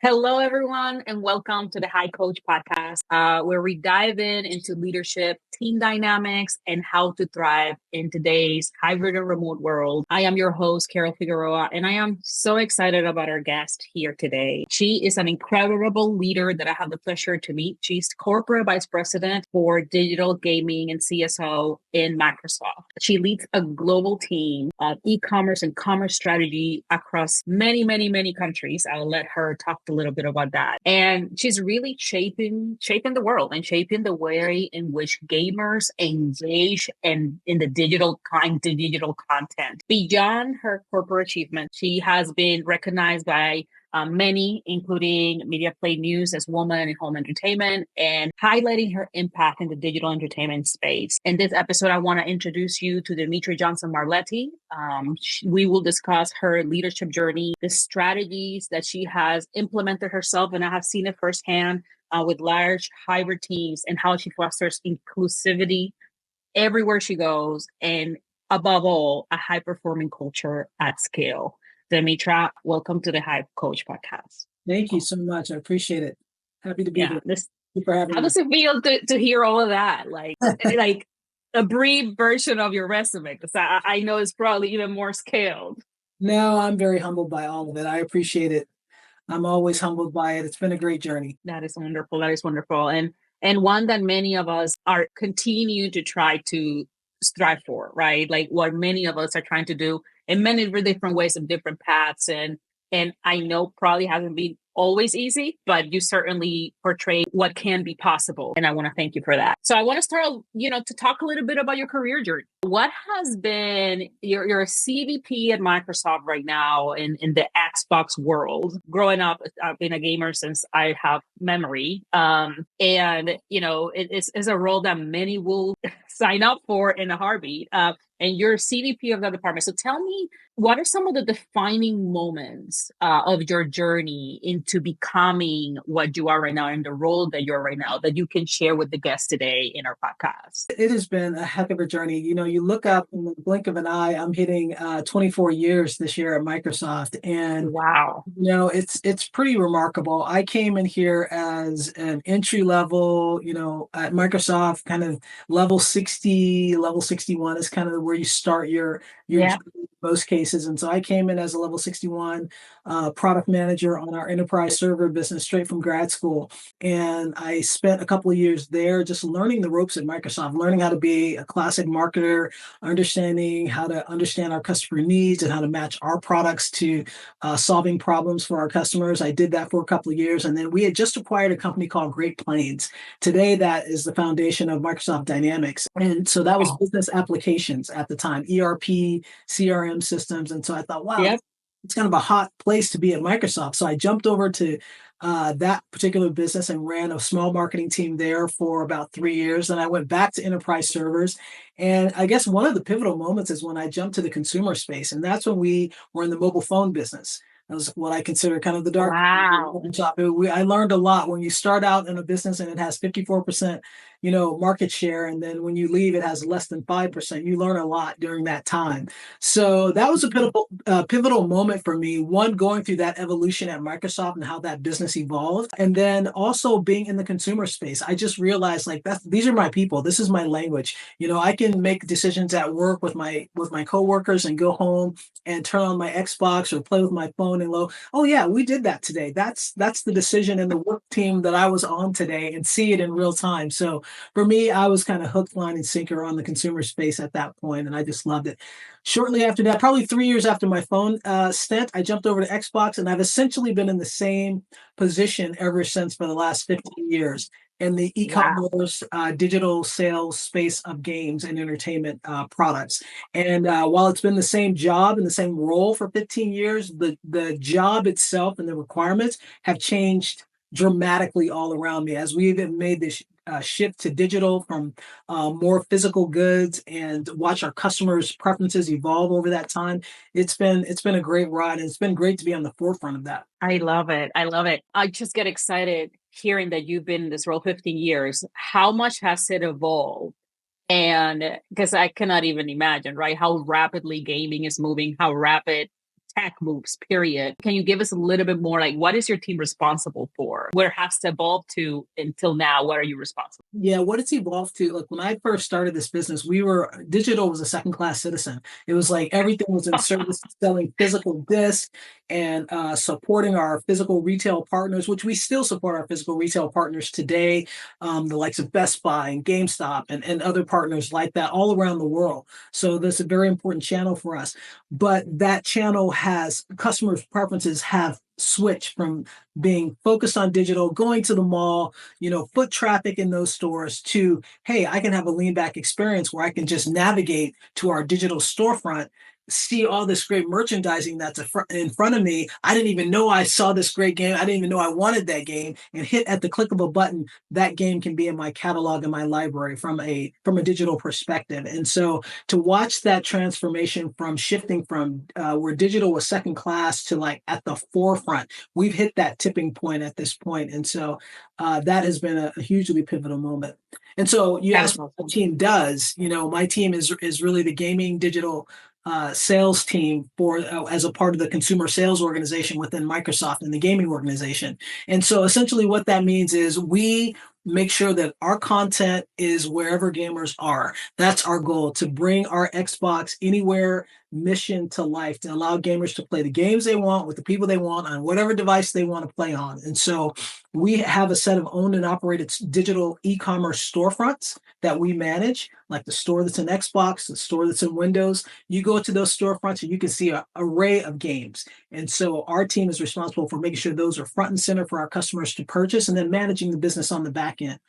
Hello, everyone, and welcome to the High Coach podcast, where we dive into leadership, team dynamics, and how to thrive in today's hybrid and remote world. I am your host, Karol Figueroa, and I am so excited about our guest here today. She is an incredible leader that I have the pleasure to meet. She's Corporate Vice President for Digital Gaming and CSO in Microsoft. She leads a global team of e-commerce and commerce strategy across many countries. I'll let her talk a little bit about that. And she's really shaping the world and shaping the way in which gamers engage in the digital content. Beyond her corporate achievement, she has been recognized by many, including Media Play News as Woman in Home Entertainment, and highlighting her impact in the digital entertainment space. In this episode, I want to introduce you to Dametra Johnson-Marletti. We will discuss her leadership journey, the strategies that she has implemented herself, and I have seen it firsthand with large hybrid teams, and how she fosters inclusivity everywhere she goes, and above all, a high-performing culture at scale. Dametra, welcome to the High Coach podcast. Thank you so much. I appreciate it. Happy to be here. Thank you for having How me. does it feel to hear all of that? Like a brief version of your resume, because I know it's probably even more scaled. No, I'm very humbled by all of it. I appreciate it. I'm always humbled by it. It's been a great journey. That is wonderful. That is wonderful. And one that many of us are continue to try to strive for, right? Like what many of us are trying to do in many different ways and different paths. And I know probably hasn't been always easy, but you certainly portray what can be possible. And I want to thank you for that. So I want to start, to talk a little bit about your career journey. What has been your CVP at Microsoft right now in the Xbox world? Growing up, I've been a gamer since I have memory. It's a role that many will sign up for in a heartbeat. And you're CVP of that department. So tell me, what are some of the defining moments of your journey into becoming what you are right now and the role that you're right now that you can share with the guests today in our podcast? It has been a heck of a journey. You look up in the blink of an eye, I'm hitting 24 years this year at Microsoft. And wow, it's pretty remarkable. I came in here as an entry level, at Microsoft, kind of level 60, level 61 is kind of where you start your journey in most cases. And so I came in as a level 61 product manager on our enterprise server business straight from grad school. And I spent a couple of years there just learning the ropes at Microsoft, learning how to be a classic marketer, understanding how to understand our customer needs and how to match our products to solving problems for our customers. I did that for a couple of years. And then we had just acquired a company called Great Plains. Today, that is the foundation of Microsoft Dynamics. And so that was business applications at the time, ERP, CRM systems. And so I thought, wow, it's kind of a hot place to be at Microsoft. So I jumped over to that particular business and ran a small marketing team there for about 3 years. Then I went back to enterprise servers. And I guess one of the pivotal moments is when I jumped to the consumer space. And that's when we were in the mobile phone business. That was what I consider kind of the dark. Wow. I learned a lot. When you start out in a business and it has 54%, market share, and then when you leave, it has less than 5%. You learn a lot during that time. So that was a pivotal moment for me. One, going through that evolution at Microsoft and how that business evolved, and then also being in the consumer space. I just realized these are my people. This is my language. I can make decisions at work with my coworkers and go home and turn on my Xbox or play with my phone and oh yeah, we did that today. That's the decision in the work team that I was on today, and see it in real time. So for me, I was kind of hook, line, and sinker on the consumer space at that point, and I just loved it. Shortly after that, probably 3 years after my phone stint, I jumped over to Xbox, and I've essentially been in the same position ever since for the last 15 years in the e-commerce digital sales space of games and entertainment products. And while it's been the same job and the same role for 15 years, the job itself and the requirements have changed dramatically all around me as we've made this shift to digital from more physical goods and watch our customers' preferences evolve over that time. It's been a great ride, and it's been great to be on the forefront of that. I love it. I love it. I just get excited hearing that you've been in this role 15 years. How much has it evolved? And because I cannot even imagine, right, how rapidly gaming is moving, how rapid tech moves, period. Can you give us a little bit more, like, what is your team responsible for? Where it has to evolve to until now? What are you responsible? Yeah, what it's evolved to, look, when I first started this business, digital was a second class citizen. It was like everything was in service of selling physical discs and supporting our physical retail partners, which we still support our physical retail partners today, the likes of Best Buy and GameStop and other partners like that all around the world. So that's a very important channel for us. But that channel has customers' preferences have switched from being focused on digital, going to the mall, foot traffic in those stores to, hey, I can have a lean back experience where I can just navigate to our digital storefront, see all this great merchandising that's in front of me. I didn't even know I saw this great game. I didn't even know I wanted that game, and hit at the click of a button, that game can be in my catalog in my library from a digital perspective. And so to watch that transformation from shifting from where digital was second class to like at the forefront, we've hit that tipping point at this point. And so that has been a hugely pivotal moment. And so you asked what my team does. My team is really the gaming digital sales team for as a part of the consumer sales organization within Microsoft and the gaming organization. And so essentially what that means is we make sure that our content is wherever gamers are. That's our goal, to bring our Xbox Anywhere mission to life, to allow gamers to play the games they want with the people they want on whatever device they want to play on. And so we have a set of owned and operated digital e-commerce storefronts that we manage, like the store that's in Xbox, the store that's in Windows. You go to those storefronts and you can see an array of games. And so our team is responsible for making sure those are front and center for our customers to purchase, and then managing the business on the back end.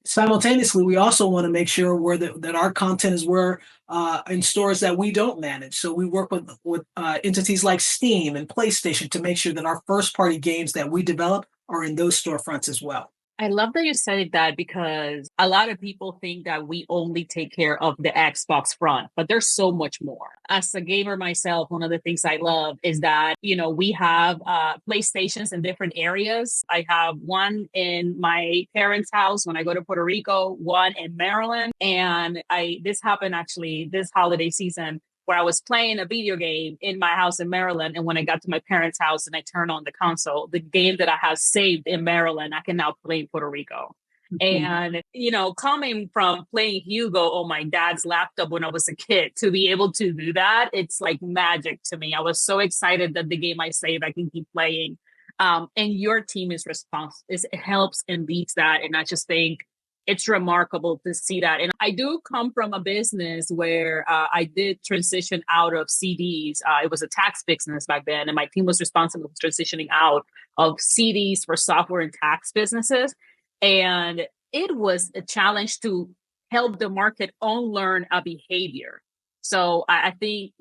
Simultaneously, we also want to make sure that our content is in stores that we don't manage. So we work with entities like Steam and PlayStation to make sure that our first party games that we develop are in those storefronts as well. I love that you said that, because a lot of people think that we only take care of the Xbox front, but there's so much more. As a gamer myself, one of the things I love is that, we have PlayStations in different areas. I have one in my parents' house when I go to Puerto Rico, one in Maryland. And this happened actually this holiday season, where I was playing a video game in my house in Maryland. And when I got to my parents' house and I turned on the console, the game that I have saved in Maryland, I can now play in Puerto Rico. Mm-hmm. And, coming from playing Hugo on my dad's laptop when I was a kid, to be able to do that, it's like magic to me. I was so excited that the game I saved, I can keep playing. And your team is responsible. It helps and leads that. And I just think it's remarkable to see that. And I do come from a business where I did transition out of CDs. It was a tax business back then, and my team was responsible for transitioning out of CDs for software and tax businesses. And it was a challenge to help the market unlearn a behavior. So I think,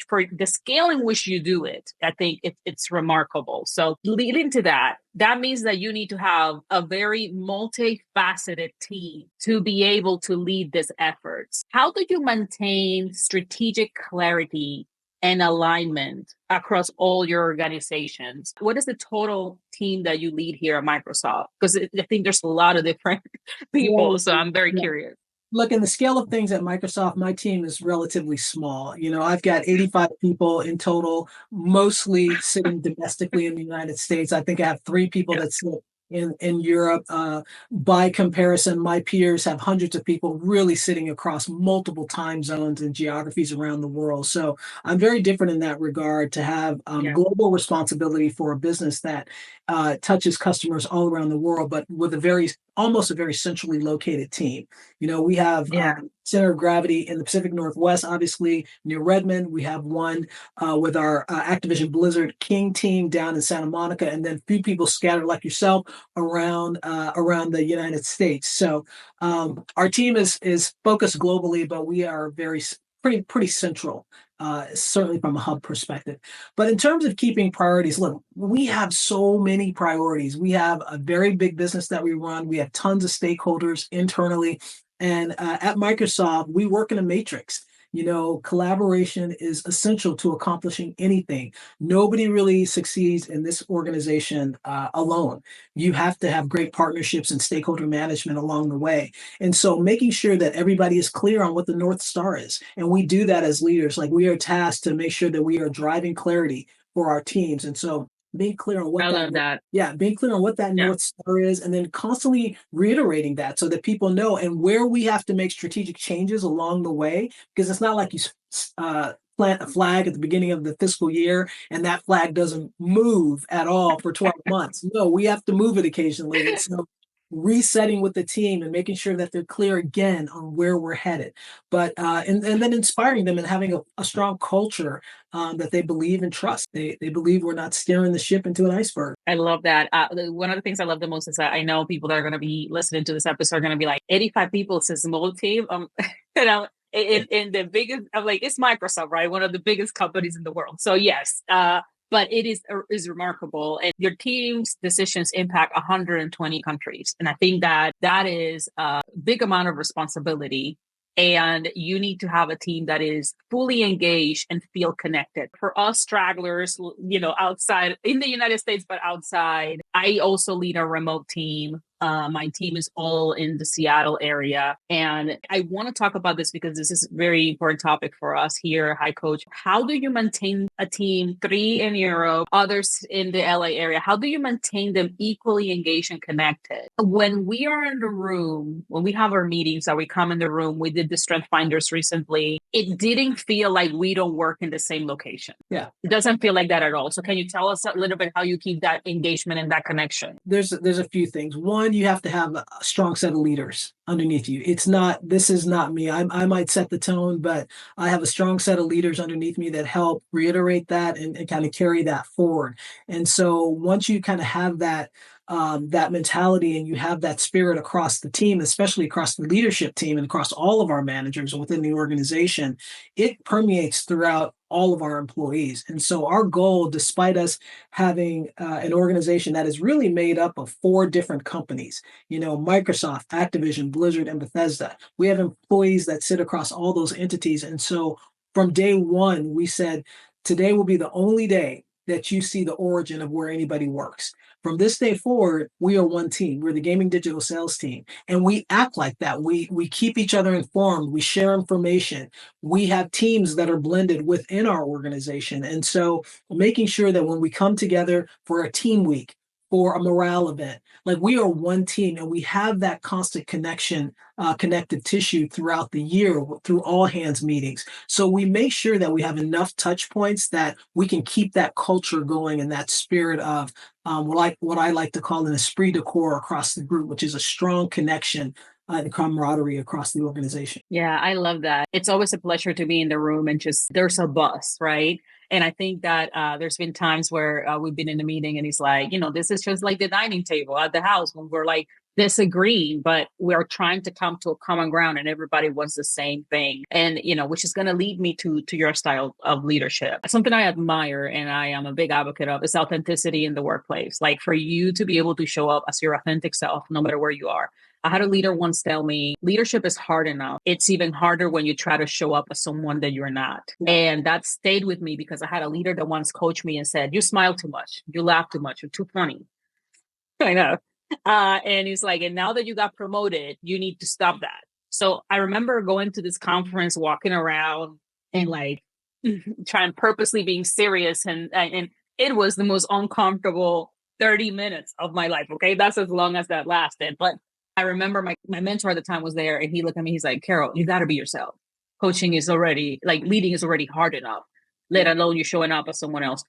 for the scale in which you do it, I think it's remarkable. So leading to that means that you need to have a very multifaceted team to be able to lead these efforts. How do you maintain strategic clarity and alignment across all your organizations? What is the total team that you lead here at Microsoft? Because I think there's a lot of different people, so I'm very curious. Look, in the scale of things at Microsoft, my team is relatively small. I've got 85 people in total, mostly sitting domestically in the United States. I think I have 3 people that sit in Europe. By comparison, my peers have hundreds of people really sitting across multiple time zones and geographies around the world. So I'm very different in that regard, to have global responsibility for a business that touches customers all around the world, but with almost a very centrally located team. We have center of gravity in the Pacific Northwest, obviously near Redmond. We have one with our Activision Blizzard King team down in Santa Monica, and then a few people scattered like yourself around the United States. So our team is focused globally, but we are pretty central, certainly from a hub perspective. But in terms of keeping priorities, look, we have so many priorities. We have a very big business that we run. We have tons of stakeholders internally. And at Microsoft, we work in a matrix. Collaboration is essential to accomplishing anything. Nobody really succeeds in this organization alone. You have to have great partnerships and stakeholder management along the way. And so making sure that everybody is clear on what the North Star is. And we do that as leaders. Like, we are tasked to make sure that we are driving clarity for our teams. And so being clear on what I that, love that. yeah, being clear on what that Yeah. North Star is, and then constantly reiterating that so that people know, and where we have to make strategic changes along the way, because it's not like you plant a flag at the beginning of the fiscal year and that flag doesn't move at all for 12 months. No, we have to move it occasionally. And so resetting with the team and making sure that they're clear again on where we're headed, but and then inspiring them and having a strong culture that they believe and trust. They believe we're not steering the ship into an iceberg. I love that. One of the things I love the most is that I know people that are going to be listening to this episode are going to be like, 85 people, it's a small team. You know, in the biggest, I'm like, it's Microsoft, right? One of the biggest companies in the world. So yes, but it is remarkable, and your team's decisions impact 120 countries, and I think that that is a big amount of responsibility. And you need to have a team that is fully engaged and feel connected. For us stragglers, outside in the United States, but outside, I also lead a remote team. My team is all in the Seattle area. And I want to talk about this because this is a very important topic for us here, Hi Coach. How do you maintain a team, 3 in Europe, others in the LA area? How do you maintain them equally engaged and connected? When we are in the room, when we have our meetings that we come in the room, we did the Strength Finders recently, it didn't feel like we don't work in the same location. Yeah. It doesn't feel like that at all. So can you tell us a little bit how you keep that engagement and that connection? There's a few things. One, you have to have a strong set of leaders underneath you. This is not me. I might set the tone, but I have a strong set of leaders underneath me that help reiterate that and kind of carry that forward. And so once you kind of have that mentality and you have that spirit across the team, especially across the leadership team and across all of our managers within the organization, it permeates throughout all of our employees. And so our goal, despite us having an organization that is really made up of 4 different companies, Microsoft, Activision, Blizzard, and Bethesda, we have employees that sit across all those entities. And so from day one, we said, today will be the only day that you see the origin of where anybody works. From this day forward, we are one team. We're the gaming digital sales team, and we act like that. We keep each other informed. We share information. We have teams that are blended within our organization, and so making sure that when we come together for a team week, for a morale event, like, we are one team, and we have that constant connection, connective tissue throughout the year through all hands meetings. So we make sure that we have enough touch points that we can keep that culture going and that spirit of what I like to call an esprit de corps across the group, which is a strong connection and camaraderie across the organization. Yeah, I love that. It's always a pleasure to be in the room and just there's a buzz, right? And I think that there's been times where we've been in a meeting and he's like, this is just like the dining table at the house when we're like disagreeing, but we're trying to come to a common ground and everybody wants the same thing. And, which is going to lead me to your style of leadership. Something I admire and I am a big advocate of is authenticity in the workplace. Like, for you to be able to show up as your authentic self, no matter where you are. I had a leader once tell me, leadership is hard enough. It's even harder when you try to show up as someone that you're not. And that stayed with me because I had a leader that once coached me and said, you smile too much. You laugh too much. You're too funny. I know. And he's like, and now that you got promoted, you need to stop that. So I remember going to this conference, walking around and like trying purposely being serious. And it was the most uncomfortable 30 minutes of my life. Okay. That's as long as that lasted. But I remember my mentor at the time was there and he looked at me, he's like, Karol, you got to be yourself. Coaching is already leading is already hard enough, let alone you showing up as someone else.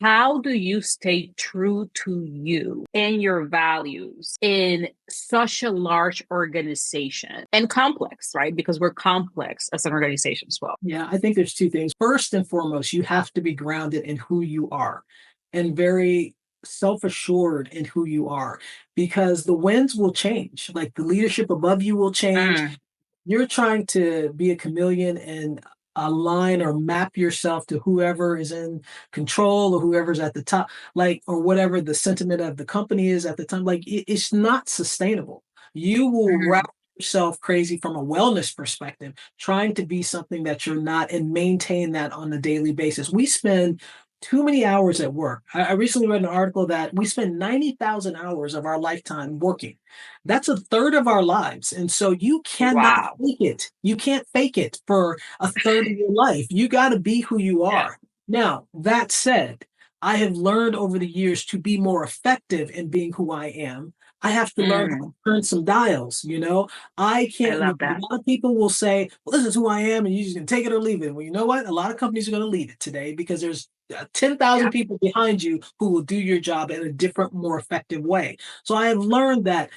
How do you stay true to you and your values in such a large organization and complex, right? Because we're complex as an organization as well. Yeah, I think there's 2 things. First and foremost, you have to be grounded in who you are and very self-assured in who you are, because the winds will change. Like, the leadership above you will change. You're trying to be a chameleon and align or map yourself to whoever is in control or whoever's at the top, or whatever the sentiment of the company is at the time. Like, it's not sustainable. You will yourself crazy from a wellness perspective, trying to be something that you're not and maintain that on a daily basis. We spend too many hours at work. I recently read an article that we spend 90,000 hours of our lifetime working. That's a third of our lives. And so you cannot Wow. fake it. You can't fake it for a third of your life. You got to be who you Yeah. are. Now, that said, I have learned over the years to be more effective in being who I am. I have to learn how to Mm, turn some dials, you know. I I can't, love a that. lot of people will say, well, this is who I am, and you just can take it or leave it. Well, you know what? A lot of companies are going to leave it today because there's 10,000 Yeah. people behind you who will do your job in a different, more effective way. So I have learned that,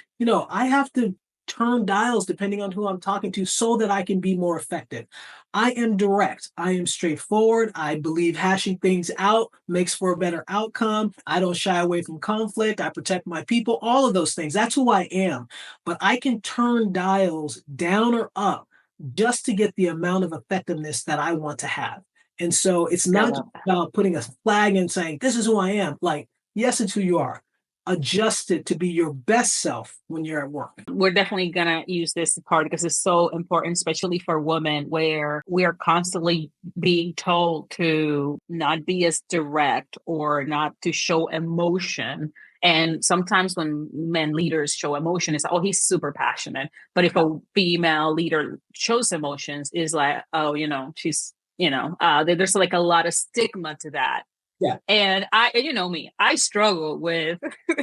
I have to turn dials depending on who I'm talking to so that I can be more effective. I am direct. I am straightforward. I believe hashing things out makes for a better outcome. I don't shy away from conflict. I protect my people, all of those things. That's who I am. But I can turn dials down or up just to get the amount of effectiveness that I want to have. And so it's I not just love that. about putting a flag and saying, this is who I am. Like, yes, it's who you are. Adjust it to be your best self when you're at work. We're definitely going to use this part because it's so important, especially for women, where we are constantly being told to not be as direct or not to show emotion. And sometimes when men leaders show emotion, it's like, oh, he's super passionate. But if Yeah. a female leader shows emotions, is like, oh, she's, there's like a lot of stigma to that. Yeah. And you know me, I struggle with,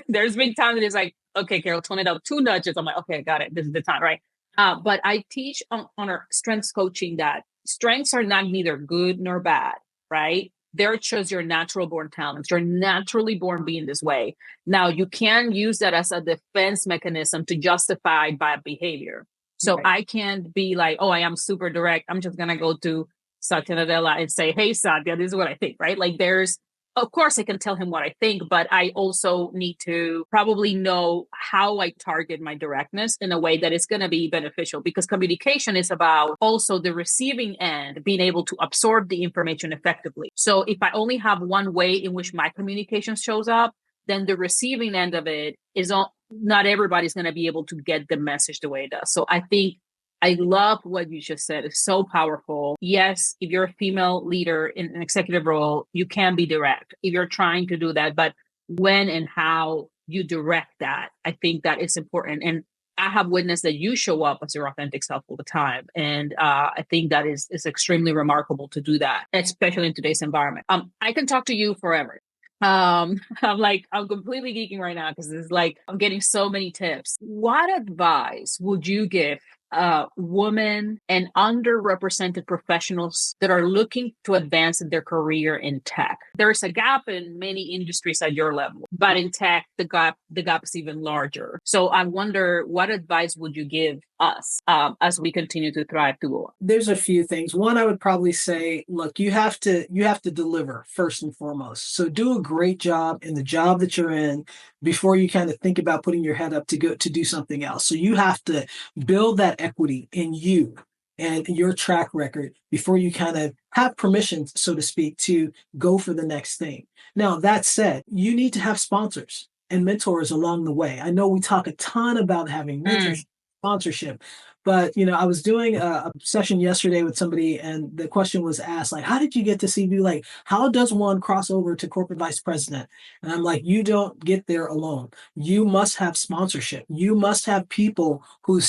there's been times that it's like, okay, Karol, tone it up 2 nudges. I'm like, okay, I got it. This is the time, right? But I teach on our strengths coaching that strengths are not neither good nor bad, right? They're just your natural born talents. You're naturally born being this way. Now, you can use that as a defense mechanism to justify bad behavior. So Right. I can't be like, oh, I am super direct. I'm just going to go to Satya Nadella and say, hey, Satya, this is what I think, right? Like of course I can tell him what I think, but I also need to probably know how I target my directness in a way that is going to be beneficial, because communication is about also the receiving end being able to absorb the information effectively. So if I only have one way in which my communication shows up, then the receiving end of it is not everybody's going to be able to get the message the way it does. So I think I love what you just said. It's so powerful. Yes, if you're a female leader in an executive role, you can be direct if you're trying to do that. But when and how you direct that, I think that is important. And I have witnessed that you show up as your authentic self all the time. And I think that is extremely remarkable to do that, especially in today's environment. I can talk to you forever. I'm completely geeking right now because it's like I'm getting so many tips. What advice would you give women and underrepresented professionals that are looking to advance in their career in tech? There's a gap in many industries at your level, but in tech, the gap is even larger. So I wonder, what advice would you give us as we continue to thrive through? There's a few things. One, I would probably say, look, you have to deliver first and foremost. So do a great job in the job that you're in before you kind of think about putting your head up to go to do something else. So you have to build that equity in you and your track record before you kind of have permission, so to speak, to go for the next thing. Now, that said, you need to have sponsors and mentors along the way. I know we talk a ton about having Mm, mentorship, sponsorship, but I was doing a session yesterday with somebody, and the question was asked, like, how did you get to CV? Like, how does one cross over to corporate vice president? And I'm like, you don't get there alone. You must have sponsorship. You must have people who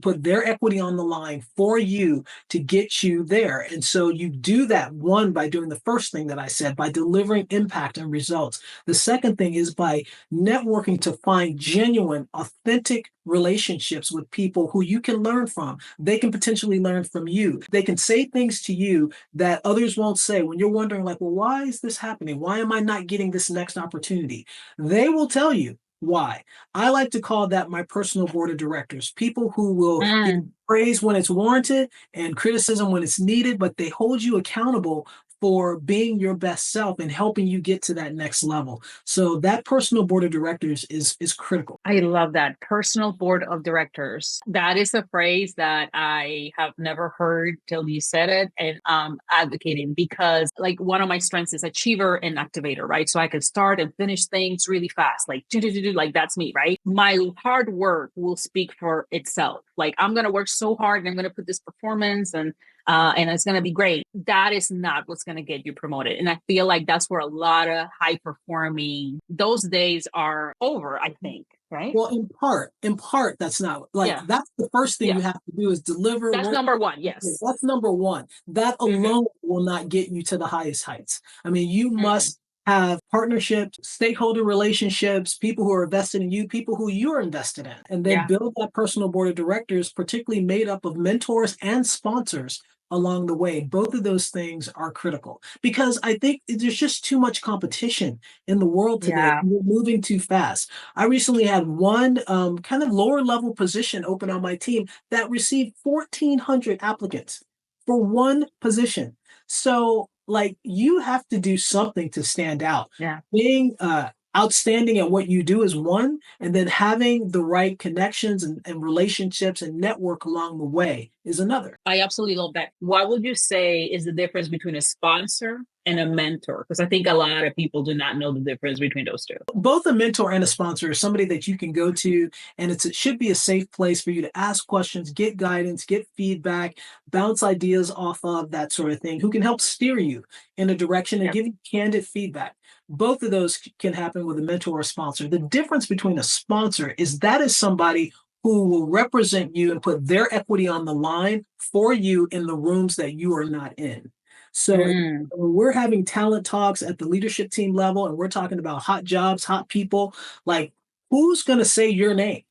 put their equity on the line for you to get you there. And so you do that, one, by doing the first thing that I said, by delivering impact and results. The second thing is by networking to find genuine, authentic relationships with people who you can learn from. They can potentially learn from you. They can say things to you that others won't say when you're wondering, like, well, why is this happening? Why am I not getting this next opportunity? They will tell you why. I like to call that my personal board of directors, people who will give mm, praise when it's warranted and criticism when it's needed, but they hold you accountable for being your best self and helping you get to that next level. So that personal board of directors is critical. I love that. Personal board of directors. That is a phrase that I have never heard till you said it. And advocating, because like one of my strengths is achiever and activator, right? So I can start and finish things really fast. Like, like that's me, right? My hard work will speak for itself. Like I'm going to work so hard and I'm going to put this performance and it's going to be great. That is not what's going to get you promoted. And I feel like that's where a lot of high performing, those days are over, I think, right? Well, in part, that's not like Yeah. that's the first thing Yeah. you have to do is deliver That's work. number one. Yes. That's number one. That Mm-hmm. alone will not get you to the highest heights. I mean, you Mm-hmm. must have partnerships, stakeholder relationships, people who are invested in you, people who you're invested in, and then Yeah. build that personal board of directors, particularly made up of mentors and sponsors along the way. Both of those things are critical because I think there's just too much competition in the world today. Yeah. We're moving too fast. I recently had one kind of lower level position open on my team that received 1,400 applicants for one position. So, like, you have to do something to stand out. Yeah. Being outstanding at what you do is one, and then having the right connections and relationships and network along the way is another. I absolutely love that. What would you say is the difference between a sponsor and a mentor? Because I think a lot of people do not know the difference between those two. Both a mentor and a sponsor is somebody that you can go to, and it should be a safe place for you to ask questions, get guidance, get feedback, bounce ideas off of, that sort of thing, who can help steer you in a direction and Yep. give you candid feedback. Both of those can happen with a mentor or sponsor. The difference between a sponsor is that is somebody who will represent you and put their equity on the line for you in the rooms that you are not in. So Mm. when we're having talent talks at the leadership team level and we're talking about hot jobs, hot people, like who's going to say your name?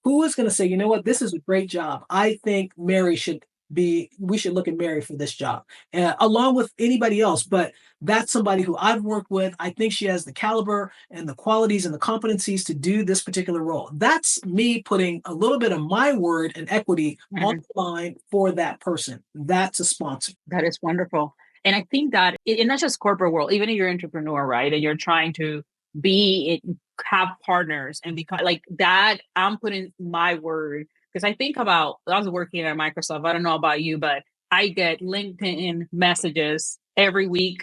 Who is going to say, you know what, this is a great job. I think we should look at Mary for this job, along with anybody else. But that's somebody who I've worked with. I think she has the caliber and the qualities and the competencies to do this particular role. That's me putting a little bit of my word and equity on Mhm. the line for that person. That's a sponsor. That is wonderful. And I think that in not just corporate world, even if you're an entrepreneur, right? And you're trying to have partners and become like that, I'm putting my word because I think about, I was working at Microsoft. I don't know about you, but I get LinkedIn messages every week.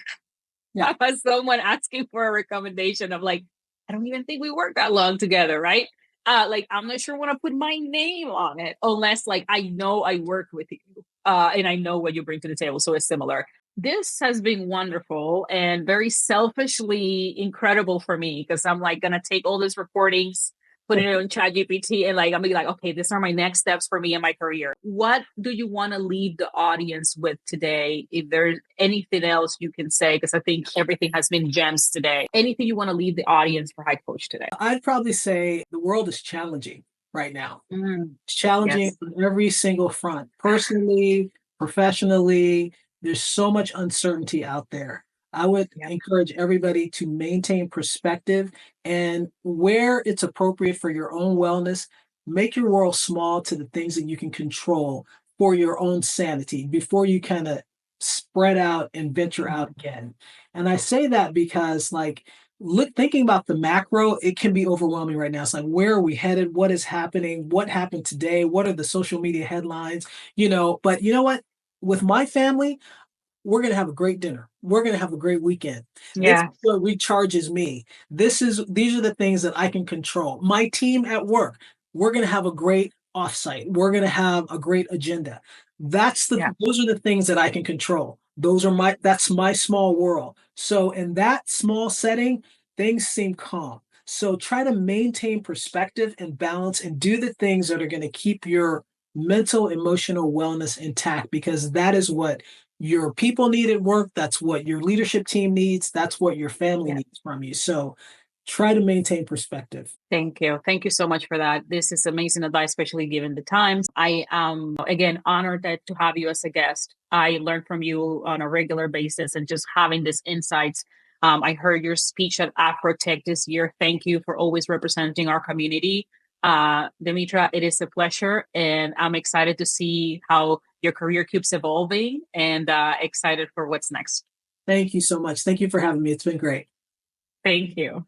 Yeah. Someone asking for a recommendation of like, I don't even think we worked that long together, right? Like I'm not sure I want to put my name on it unless like I know I work with you and I know what you bring to the table. So it's similar. This has been wonderful and very selfishly incredible for me because I'm like gonna take all these recordings, put it on ChatGPT, and like I'm gonna be like, okay, these are my next steps for me in my career. What do you want to leave the audience with today? If there's anything else you can say, because I think everything has been gems today. Anything you want to leave the audience for High Coach today? I'd probably say the world is challenging right now. Mm, It's challenging yes. on every single front, personally, professionally. There's so much uncertainty out there. I would Yep. encourage everybody to maintain perspective and where it's appropriate for your own wellness, make your world small to the things that you can control for your own sanity before you kind of spread out and venture out again. And I say that because, like, thinking about the macro, it can be overwhelming right now. It's like, where are we headed? What is happening? What happened today? What are the social media headlines? But you know what? With my family, we're going to have a great dinner. We're going to have a great weekend. This is Yeah. what recharges me. These are the things that I can control. My team at work, we're going to have a great offsite. We're going to have a great agenda. Yeah. Those are the things that I can control. That's my small world. So in that small setting, things seem calm. So try to maintain perspective and balance and do the things that are going to keep your mental, emotional wellness intact because that is what your people need at work. That's what your leadership team needs. That's what your family Yeah. needs from you. So try to maintain perspective. Thank you. Thank you so much for that. This is amazing advice, especially given the times. I am, again, honored to have you as a guest. I learn from you on a regular basis and just having this insights. I heard your speech at Afrotech this year. Thank you for always representing our community. Dametra, it is a pleasure. And I'm excited to see how your career keeps evolving and excited for what's next. Thank you so much. Thank you for having me. It's been great. Thank you.